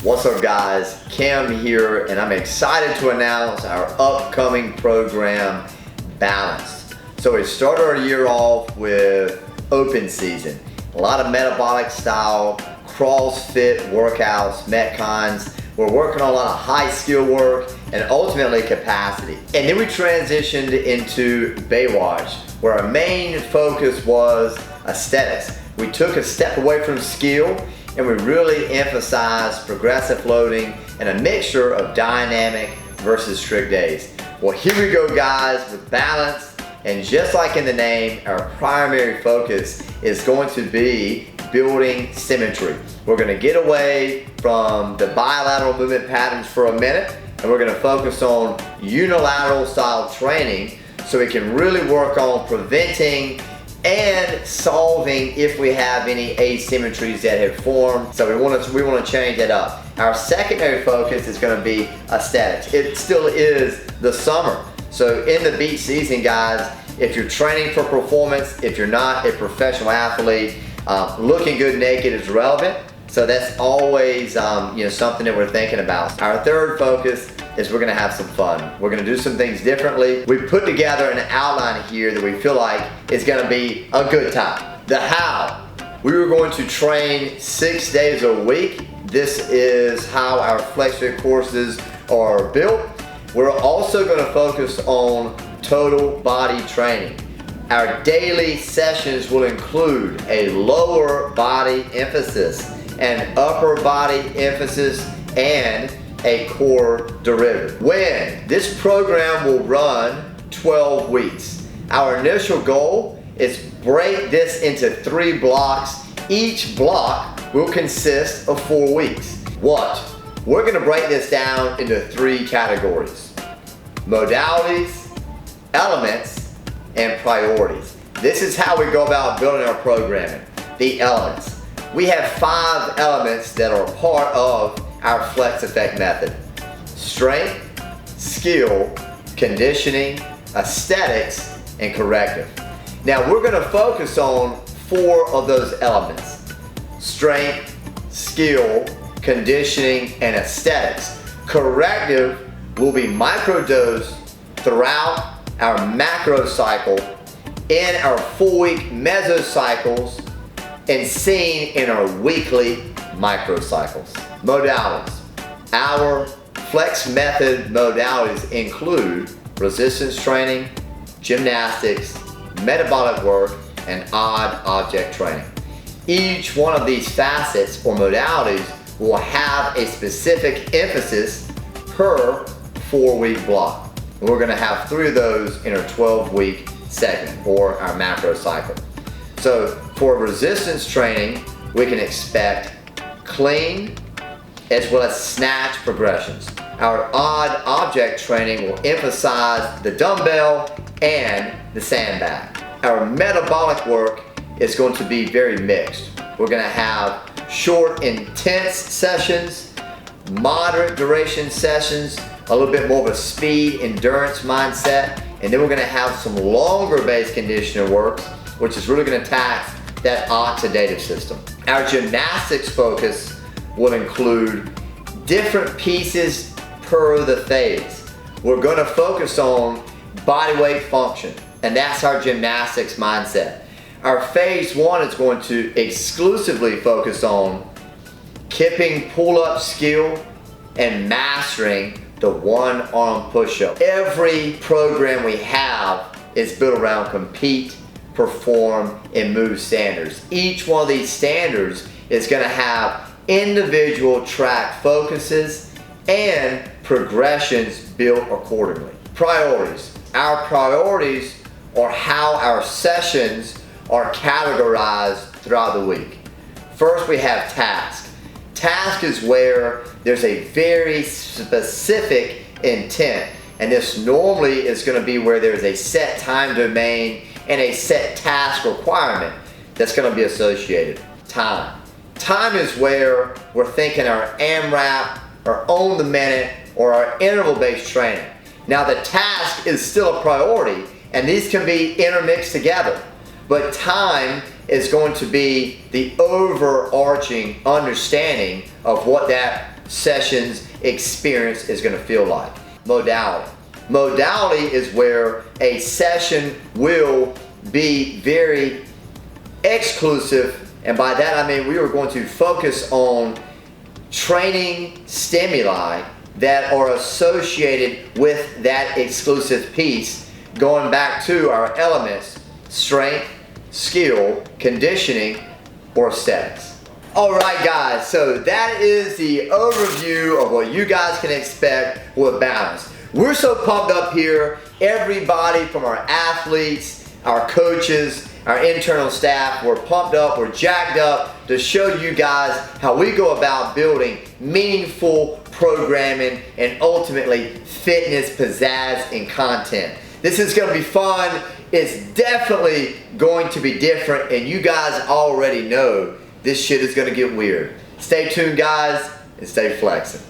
What's up guys, Cam here, and I'm excited to announce our upcoming program, Balanced. So we started our year off with open season. A lot of metabolic style, CrossFit workouts, Metcons. We're working on a lot of high skill work and ultimately capacity. And then we transitioned into Baywatch, where our main focus was aesthetics. We took a step away from skill and we really emphasized progressive loading and a mixture of dynamic versus strict days. Well, here we go guys with Balance, and just like in the name, our primary focus is going to be building symmetry. We're gonna get away from the bilateral movement patterns for a minute, and we're gonna focus on unilateral style training so we can really work on preventing and solving if we have any asymmetries that have formed. So we want to change that up. Our secondary focus is going to be aesthetics. It still is the summer. So in the beach season, guys, if you're training for performance, if you're not a professional athlete, looking good naked is relevant. So that's always something that we're thinking about. Our third focus is we're gonna have some fun. We're gonna do some things differently. We put together an outline here that we feel like is gonna be a good time. The how. We were going to train 6 days a week. This is how our FlexFit courses are built. We're also gonna focus on total body training. Our daily sessions will include a lower body emphasis, an upper body emphasis, and a core derivative. When this program will run 12 weeks. Our initial goal is break this into 3 blocks. Each block will consist of 4 weeks. What? We're gonna break this down into 3 categories: modalities, elements, and priorities. This is how we go about building our programming. The elements. We have 5 elements that are part of our Flex Effect method: strength, skill, conditioning, aesthetics, and corrective. Now we're gonna focus on 4 of those elements: strength, skill, conditioning, and aesthetics. Corrective will be microdosed throughout our macro cycle, in our 4-week mesocycles, and seen in our weekly microcycles. Modalities. Our Flex method modalities include resistance training, gymnastics, metabolic work, and odd object training. Each one of these facets or modalities will have a specific emphasis per 4-week block. And we're gonna have 3 of those in our 12-week segment or our macro cycle. So for resistance training, we can expect clean as well as snatch progressions. Our odd object training will emphasize the dumbbell and the sandbag. Our metabolic work is going to be very mixed. We're gonna have short, intense sessions, moderate duration sessions, a little bit more of a speed, endurance mindset, and then we're gonna have some longer base conditioning work, which is really gonna tax that oxidative system. Our gymnastics focus will include different pieces per the phase. We're gonna focus on body weight function, and that's our gymnastics mindset. Our phase 1 is going to exclusively focus on kipping pull-up skill and mastering the 1-arm push-up. Every program we have is built around compete, perform, and move standards. Each one of these standards is gonna have individual track focuses and progressions built accordingly. Priorities. Our priorities are how our sessions are categorized throughout the week. First, we have task. Task is where there's a very specific intent, and this normally is going to be where there's a set time domain and a set task requirement that's going to be associated. Time. Time is where we're thinking our AMRAP, our on the minute, or our interval-based training. Now the task is still a priority, and these can be intermixed together, but time is going to be the overarching understanding of what that session's experience is going to feel like. Modality. Modality is where a session will be very exclusive, and by that I mean we are going to focus on training stimuli that are associated with that exclusive piece, going back to our elements: strength, skill, conditioning, or aesthetics. Alright guys, so that is the overview of what you guys can expect with Balance. We're so pumped up here. Everybody from our athletes, our coaches, our internal staff, we're pumped up, we're jacked up to show you guys how we go about building meaningful programming and ultimately fitness pizzazz and content. This is going to be fun. It's definitely going to be different, and you guys already know this shit is going to get weird. Stay tuned guys, and stay flexing.